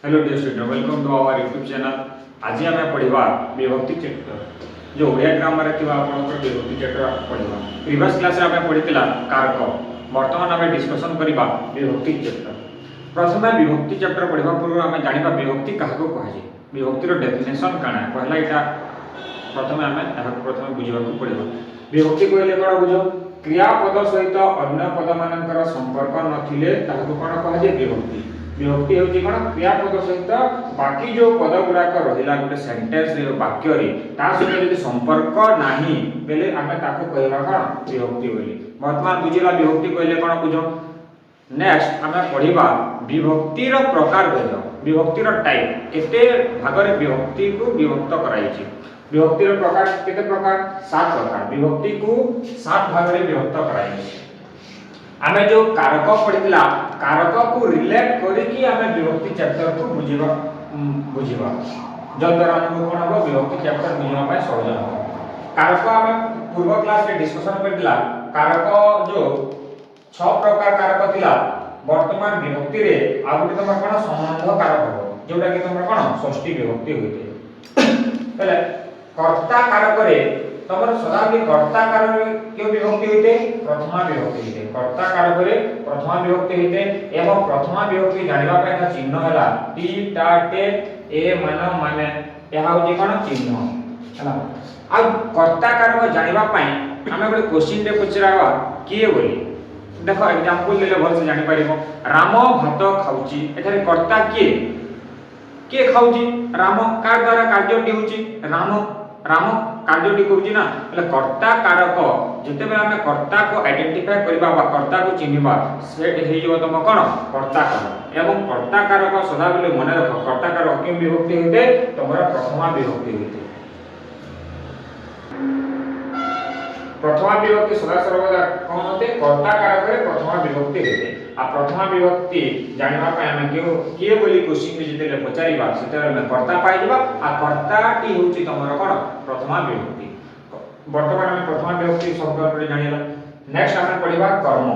Hello dear student, welcome to our YouTube channel. आज आम पढ़ा विभक्ति चैप्टर जो ओडिया ग्रामर विभक्ति चैप्टर पढ़ा। प्रीवियस क्लास रे आम पढ़ीला कारक। वर्तमान आम डिस्कशन करबा विभक्ति चैप्टर। प्रथम विभक्ति चैप्टर पढ़ा पूर्व आम जाना विभक्ति क्या कहुए, विभक्तिर डेफिनेशन काଣା पहला यहाँ प्रथम आम प्रथम बुझा पड़ा। विभक्ति कहले कौन बुझ, क्रियापद सहित अन्य पद मानकर संपर्क नथिले ताहाको कौन कहुए विभक्ति। विभक्ति होची कोन क्रियापद सहित बाकी जो पद गुडाक रहिला गोटे सेंटेंस रे वाक्य रे ता सहित यदि संपर्क नाही बेले आमे ताको कहबा कोन विभक्ति बोली। वर्तमान बुझिला विभक्ति कहले कोन बुझो। नेक्स्ट आमे पढिबा विभक्तिर प्रकार बुझो। विभक्तिर टाइप केते भाग रे विभक्ति को विभक्त कराई छि। विभक्तिर प्रकार केते प्रकार 7 प्रकार। विभक्ति को 7 भाग रे विभक्त कराई छि। आमे जो कारक पढ़िला कारक को रिलेट करिकि आमे विभक्ति चैप्टर को बुझिबा जद्वारा हमको कोन हो विभक्ति चैप्टर बुझिबा पय सहज हो। कारक आमे पूर्व क्लास रे डिस्कशन करथिला। कारक जो 6 प्रकार कारक थिला, वर्तमान विभक्ति रे आ गुटे तमर कोन संबंध कारक हो जोटा कि तमर कोन षष्ठी विभक्ति होइते। पहले कर्ता कारक रे तमर सदाबली कर्ता कारक क्यों विभक्ति होइते प्रथमा विभक्ति होइते। कर्ता कारक रे प्रथमा विभक्ति होइते एवं प्रथमा विभक्ति जानिबा पय का चिन्ह हला टी टा टे ए मन माने एहा होजे कोन चिन्ह हला। अब कर्ता कारक जानिबा पय हमें गोटे क्वेश्चन रे पुछरावा किए बोली। देखो एग्जांपल लेले भल से जानि परिबो। राम भात खाउची, एठारे कर्ता किए खाउची राम, का द्वारा कार्यटी होची राम कार्यटी करूची ना। એટલે कर्ता कारक जते बेला हमें कर्ता को आइडेंटिफाई करबा बा कर्ता को चिन्हबा सेट हे जो तम कोन कर्ता कारक। एवं कर्ता कारक सदा बेले मन रख कर्ता कारक के विभक्ति होते तमरा प्रथमा विभक्ति होते। प्रथमा विभक्ति सदा सर्वदा कोन होते कर्ता कारक रे प्रथमा विभक्ति होते। आ प्रथमा विभक्ति जानिबा पय हम किए बोली क्वेश्चन में जते पचारिबा सेते हम कर्ता पाइ दिबा। आ कर्ताटी होची तमरा कोन प्रथमा विभक्ति। वर्तमान में प्रथमा विभक्ति संपर्क रे जानिला। नेक्स्ट हम पढिबा कर्म।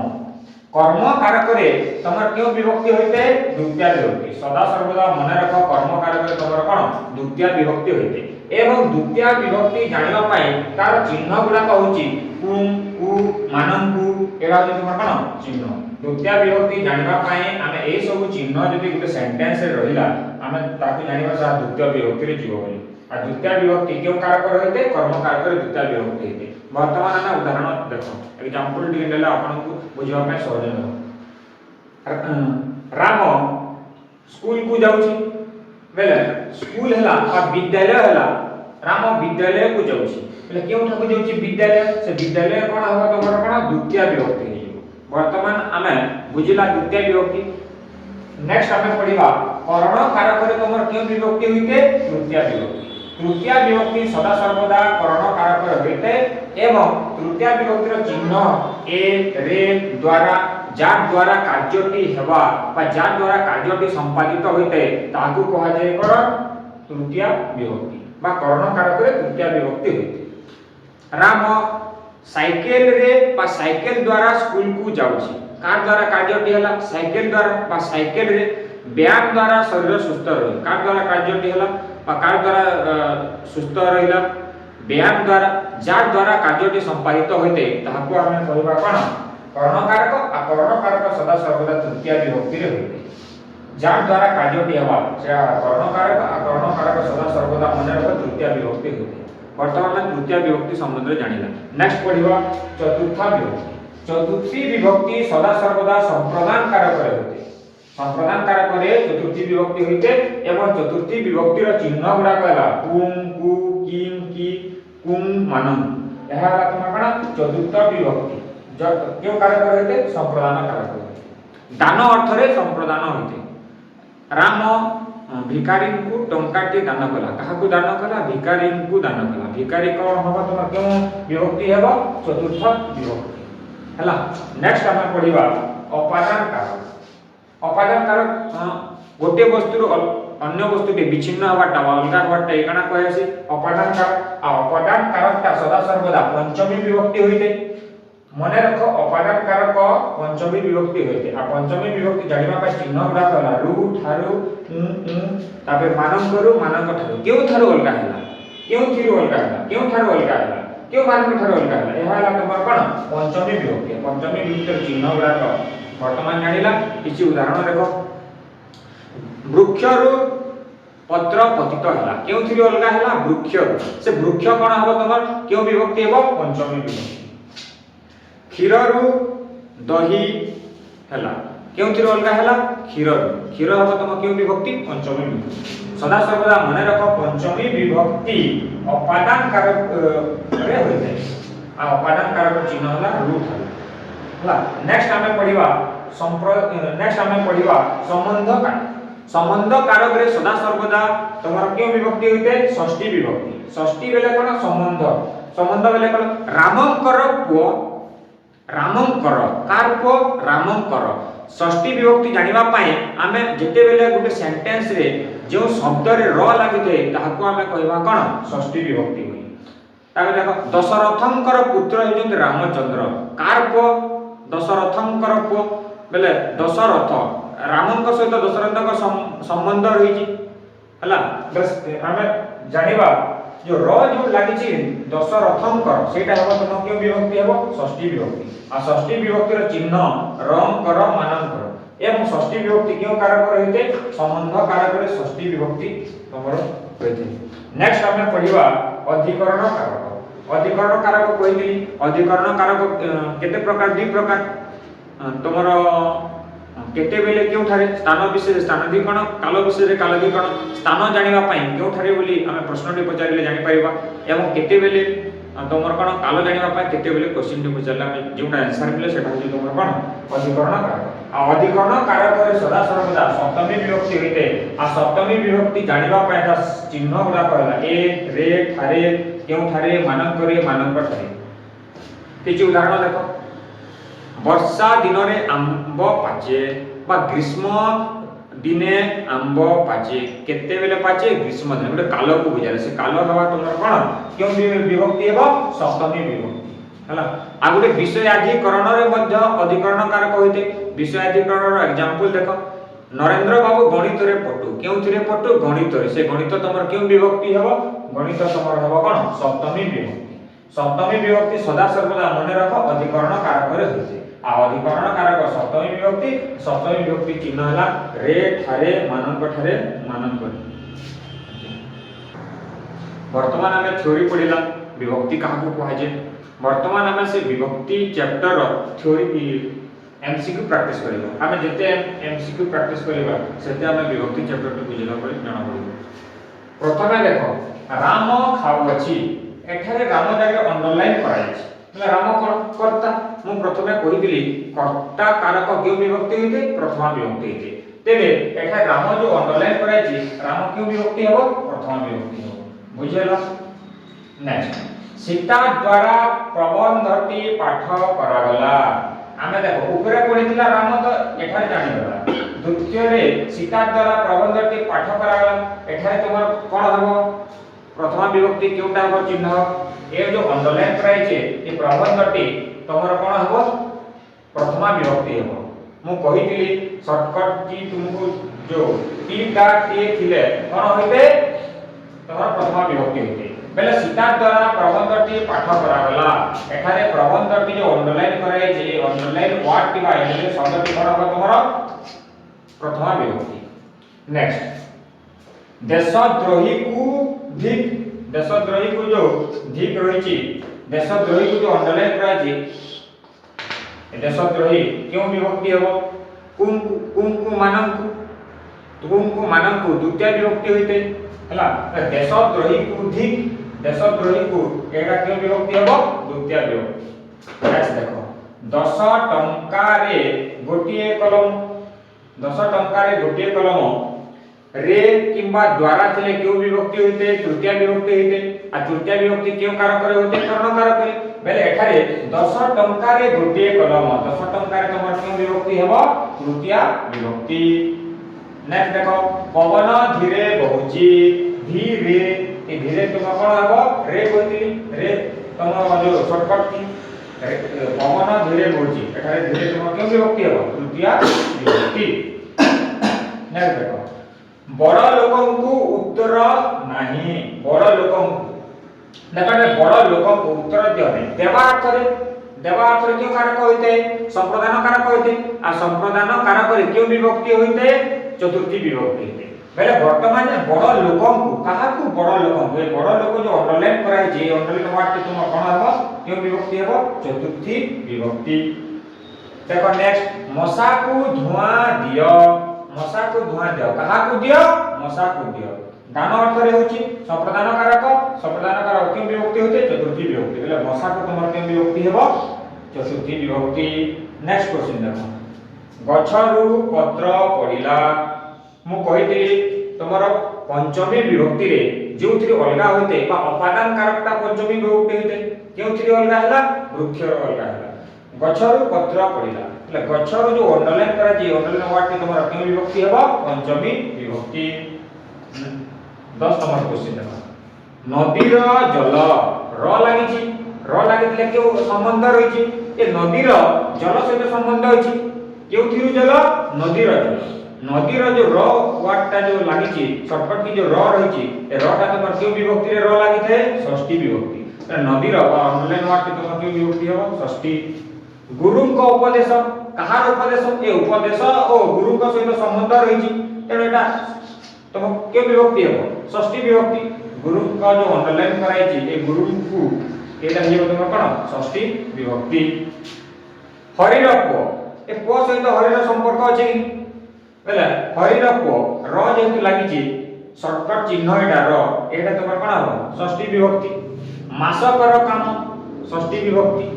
कर्म कारक रे तमर क्यों विभक्ति होइते द्वितीय विभक्ति। सदा सर्वदा मन रख कर्म कारक रे तमर कोन द्वितीय विभक्ति होइते। एवं द्वितीय विभक्ति जानिबा पय तार चिन्ह गुडा कहूची कुम कु मानंकु एरा जे तमर कोन चिन्ह। द्वितीय विभक्ति जानिबा पय हमें ए सब चिन्ह जदि गुटे सेंटेंस रे रहिला हमें ताकु जानिबा सा द्वितीय विभक्ति रे जीव बोली। आ द्वितीय विभक्ति क्यों कारक रहते कर्म कारक रे द्वितीय विभक्ति होते। वर्तमान हम उदाहरण देखो एग्जांपल डी देला आपन को बुझिबा में सहज हो। राम स्कूल को जाउची बेले स्कूल हला आ विद्यालय हला। राम विद्यालय को जाउची बेले क्यों ठाकु जाउची विद्यालय से विद्यालय कोन हो तमर कोन द्वितीय विभक्ति हे। वर्तमान हमें बुझिला द्वितीय विभक्ति। नेक्स्ट हमें पढ़िबा कर्ण कारक रे तमर क्यों विभक्ति होइते तृतीय विभक्ति। तृतीय विभक्ति सदा सर्वदा कर्ण कारक होइते एवं तृतीय विभक्तिर चिन्ह ए रे द्वारा जा द्वारा कार्यटी हेबा बा जा द्वारा कार्यटी संपादित होइते ताकू कहा जाय कर तृतीय विभक्ति बा कर्ण कारक रे तृतीय विभक्ति होइते। राम साइकिल रे बा साइकिल द्वारा स्कूल को जाउची, का द्वारा कार्यटी हला साइकिल द्वारा बा साइकिल रे व्यायाम द्वारा शरीर सुस्थ रहे। का द्वारा कार्यटी हला बा का द्वारा सुस्थ रहिला व्यायाम द्वारा जा द्वारा कार्यटी संपादित होइते ताहाको हमें कहबा कोन कर्ण कारक। आ कर्ण कारक सदा सर्वदा तृतीय विभक्ति रे होइते। जा द्वारा कार्यटी हेबा से कर्ण कारक। आ कर्ण कारक सदा सर्वदा मन रख तृतीय विभक्ति होइते। वर्तमान में तृतीय विभक्ति संबंध रे जानिला। नेक्स्ट पढिबा चतुर्थ विभक्ति। चतुर्थी विभक्ति सदा सर्वदा संप्रदान कारक रे होइते। संप्रदान कारक रे चतुर्थी विभक्ति होइते एवं चतुर्थी विभक्तिर चिन्ह गुडा कहला कुम कु किम की कुम मानम एहा तमर कोन चतुर्थ विभक्ति। जब क्यों कारक होइते संप्रदान कारक होइते। दान अर्थ रे संप्रदान होइते। राम भिखारी को टंकाटी दान कला। काहाकू दान कला भिखारी को दान कला। भिखारी कोन होबा तमर क्यों विभक्ति हेबा चतुर्थ विभक्ति हला। नेक्स्ट हम पढिबा अपादान कारक। अपादान कारक गोटे वस्तु अन्य वस्तु के विच्छिन्न हवाटा अलगा हवाटा एकाना कहैसी अपादान कारक। आ अपादान कारकटा सदा सर्वदा पंचमी विभक्ति होइते। मने रख अपादान कारक पंचमी विभक्ति होते आ पंचमी विभक्ति जानिबा पय चिन्ह गुडा होला रु ठारु तापर मानंकरु मानंक ठारु केउ ठारु अलगा हैला केउ थिरु अलगा हैला केउ ठारु अलगा हैला केउ मानंक ठारु अलगा हैला एहा होला तमर कोन पंचमी विभक्ति चिन्ह गुडा वर्तमान जानिला किछि उदाहरण देखो वृक्षरु पत्र पतित हैला केउ थिरु अलगा हैला वृक्ष से वृक्ष कोन हबो तमर केउ विभक्ति हेबो पंचमी विभक्ति क्षीररु दही हैला केउथिर अलगा हैला क्षीर क्षीर हबो तम केउ विभक्ति पंचमी विभक्ति सदा सर्वदा मने रख पंचमी विभक्ति अपादान कारक रे होइते आ अपादान कारक चिन्ह होला रूट हैला नेक्स्ट हमें पढिबा संबंध कारक रे सदा सर्वदा तमर केउ विभक्ति होइते षष्ठी विभक्ति षष्ठी बेले कोन संबंध बेले कोन रामंकर पुओ रामंकर कार्प रामंकर षष्ठी विभक्ति जानिबा पय आमे जेते बेले गुटे सेंटेंस रे जो शब्द रे र लागिते ताहाको आमे कहबा कोन षष्ठी विभक्ति होई ताबे देखो दशरथंकर पुत्र हेजन रामचंद्र कार्प दशरथंकर पुओ बेले दशरथ रामंक सहित दशरथंक संबंध रहिछि हला बस आमे जानिबा जो र जो लागिछि दशरथंकर सेटा हबो तम के विभक्ति हबो षष्ठी विभक्ति आ षष्ठी विभक्ति रो चिन्ह रम कर मानंकर एवं षष्ठी विभक्ति क्यों कारक रहिते संबंध कारक रे षष्ठी विभक्ति तमरो रहिते नेक्स्ट हमें पढिबा अधिकरण कारक कहिली अधिकरण कारक केते प्रकार दि प्रकार तमरो केते बेले क्यों थारे स्थान विशेष स्थान अधिकरण काल विशेष काल अधिकरण स्थान जानिबा पई क्यों थारे बोली हमें प्रश्नटी पचारिले जानि परिबा एवं केते बेले तमर कोन काल जानिबा पई केते बेले क्वेश्चन टी पचारला हम जेउटा आंसर मिले सेटा होची तमर कोन अधिकरण कारक आ अधिकरण कारक रे सदा सर्वदा सप्तमी विभक्ति होइते आ सप्तमी विभक्ति जानिबा पई ता चिन्ह गुडा कहला ए रे थारे क्यों थारे मानक रे मानक थारे किछि उदाहरण देखो वर्षा दिन रे आंब पाचे बा ग्रीष्म दिने आंब पाचे केते बेले पाचे ग्रीष्म दिन गोटे काल को बुझाले से काल हवा तमर कोन क्यों विभक्ति हेबो सप्तमी विभक्ति हला आ गोटे विषयाधिकरण रे मध्य अधिकरण कारक होइते विषयाधिकरण रो एग्जांपल देखो नरेंद्र बाबू गणित रे पटु केउथिरे पटु गणित रे से गणित तमर क्यों विभक्ति हेबो गणित तमर हेबो कोन सप्तमी विभक्ति सदा सर्वदा मने रख अधिकरण कारक रे होइते आ अधिकरण कारक सप्तमी विभक्ति चिन्ह हला रे ठारे मानक ठारे मानक वर्तमान हमें थ्योरी पढिला विभक्ति काहाकू कहा जे वर्तमान हमें से विभक्ति चैप्टर थ्योरी एमसीक्यू प्रैक्टिस करिबा हमें जते एमसीक्यू प्रैक्टिस करिबा सेते हमें विभक्ति चैप्टर को बुझिला पड़े जाना पड़िबो प्रथमे देखो राम खाउछि एठारे राम जाके अंडरलाइन कराइछि मतलब राम कोन कर्ता मु प्रथमे कहिदिली कर्ता कारक क्यों विभक्ति होइते प्रथमा विभक्ति होइते तेबे एठा राम जो अंडरलाइन कराइछि राम क्यों विभक्ति हेबो प्रथमा विभक्ति हेबो बुझिला नेक्स्ट सीता द्वारा प्रबंधटी पाठ करागला आमे देखो ऊपरे पढितला राम तो एठारे जानि गला द्वितीय रे सीता द्वारा प्रबंधटी पाठ करागला एठारे तुमर कोन हबो प्रथमा विभक्ति क्योंटा हबो चिन्ह ए जो अंडरलाइन कराइछे ए प्रबंधटी तुमर कोन हबो प्रथमा विभक्ति हेबो मु कहितली शॉर्टकट की तुमको जो टी टा टे थिले कोन होइते तुमर प्रथमा विभक्ति होइते बेले सीता द्वारा प्रबंधटी पाठ करागला एठारे प्रबंधटी जो अंडरलाइन कराइछे अंडरलाइन वर्ड की बाय एले शब्दटी कोन हबो तुमर प्रथमा विभक्ति नेक्स्ट देशद्रोही को धिक देशद्रोही को जो धिक रहिछि देशद्रोही को जो अंडरलाइन कराइछि देशद्रोही क्यों विभक्ति हेबो कुंकु मानंकु द्वितीय विभक्ति होइते हला देशद्रोही को धिक देशद्रोही को एटा क्यों विभक्ति हेबो द्वितीय विभक्ति नेक्स्ट देखो 10 टंका रे गोटिए कलम रे किंबा द्वारा थिले क्यों विभक्ति होइते तृतीय विभक्ति होइते आ तृतीय विभक्ति क्यों कारक रे होइते कर्ण कारक रे बेले एठारे 10 टंका रे गोटिए कलम 10 टंका रे तमर क्यों विभक्ति हेबो तृतीय विभक्ति नेक्स्ट देखो पवन धीरे बहुची धीरे ए धीरे तुम कोन हेबो रे कहती रे तम जो शॉर्टकट की पवन धीरे बोची एठारे धीरे तुम क्यों विभक्ति हो तृतीय विभक्ति नेक्स्ट देखो बड़ लोकंकु उत्तर नाही बड़ लोकंकु देखो बड़ लोकंकु उत्तर दियो नहीं देवा अर्थ रे क्यों कारक होइते संप्रदान कारक होइते आ संप्रदान कारक रे क्यों विभक्ति होइते चतुर्थी विभक्ति होइते बेले वर्तमान बड़ लोकंकु काहाकु बड़ लोकंकु ए बड़ लोक जो अंडरलाइन कराई जे अंडरलाइन वर्ड के तुम कोन हबो क्यों विभक्ति हबो चतुर्थी विभक्ति देखो नेक्स्ट मशा को धुआं दियो काहाकु दियो मशा को दियो दान अर्थ रे होची संप्रदान कारक क्यों विभक्ति होते चतुर्थी विभक्ति बेले मशा को तुम क्यों विभक्ति हबो चतुर्थी विभक्ति नेक्स्ट क्वेश्चन देखो गछरु पत्र पडिला मु कहितली तमरो पंचमी विभक्ति रे जोथि अलगा होते बा अपादान कारकटा पंचमी विभक्ति होते केउथि अलगा हला वृक्ष अलगा हला गछरु पत्र पडिला એટલે ગછરु जो अंडरलाइन करा जे अंडरलाइन वर्ड के तमरो केउ विभक्ति हेबो पंचमी विभक्ति 10 नंबर क्वेश्चन देखो नदीर जल र लागितले केउ संबंध रहिछि ए नदीर जल सहित संबंध अछि केउथि जल नदीर जो र वर्ड टा जो लागिछि शॉर्टकट की जो र रहिछि ए र टा तमर केउ विभक्ति रे र लागिथे षष्ठी विभक्ति नदीर बा अंडरलाइन वर्ड के तमर केउ विभक्ति हेबो षष्ठी गुरु को उपदेश कहार उपदेश ए उपदेश ओ गुरु को सहित संबंध रहिछि तेनो एटा तुम के विभक्ति हेबो षष्ठी विभक्ति गुरु का जो अंडरलाइन कराइछि ए गुरु को एटा हेबो तुम कोन षष्ठी विभक्ति हरिर को ए को सहित हरिर संपर्क अछि कि बेला हरिर को र जेतु लागिछि शॉर्टकट चिन्ह एटा र एटा तुम कोन हबो षष्ठी विभक्ति मासकर काम षष्ठी विभक्ति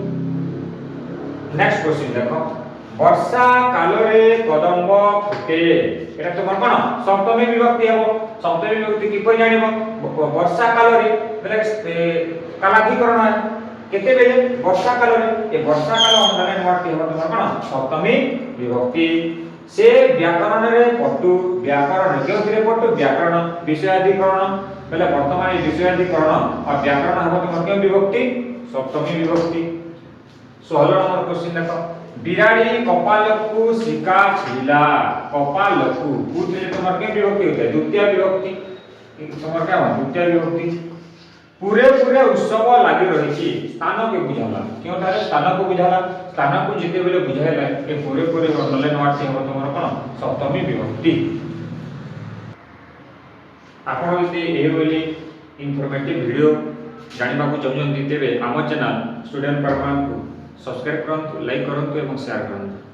नेक्स्ट क्वेश्चन देखो वर्षा काल रे कदम्ब फुटे एटा तुम कोन सप्तमी विभक्ति हेबो सप्तमी विभक्ति कि कोइ जानिबो वर्षा काल रे बेले कालाधिकरण है केते बेले वर्षा काल रे ए वर्षा काल अंडरलाइन वर्ड के हेबो तुम कोन सप्तमी विभक्ति से व्याकरण रे पटु व्याकरण केउथिरे पटु व्याकरण विषयाधिकरण बेले वर्तमान विषयाधिकरण और व्याकरण हेबो तुम के विभक्ति सप्तमी विभक्ति 16 नंबर क्वेश्चन देखो बिराड़ी कपालकु सिका छिला कपालकु पूरे तुम्हार के विभक्ति होता है द्वितीय विभक्ति तुम्हार क्या द्वितीय विभक्ति पूरे उत्सव लागि रहिछि स्थान के बुझाला क्यों थारे स्थान को बुझाला स्थान को जिते बेले बुझाइला ए पूरे अंडरलाइन वर्ड के हम तुम्हार कोन सप्तमी विभक्ति आपण यदि ए बोली इंफॉर्मेटिव वीडियो जानिबा को चाहछन दितेबे आम चैनल स्टूडेंट परमान को सब्सक्राइब करंतु लाइक करंतु एवं शेयर करंतु।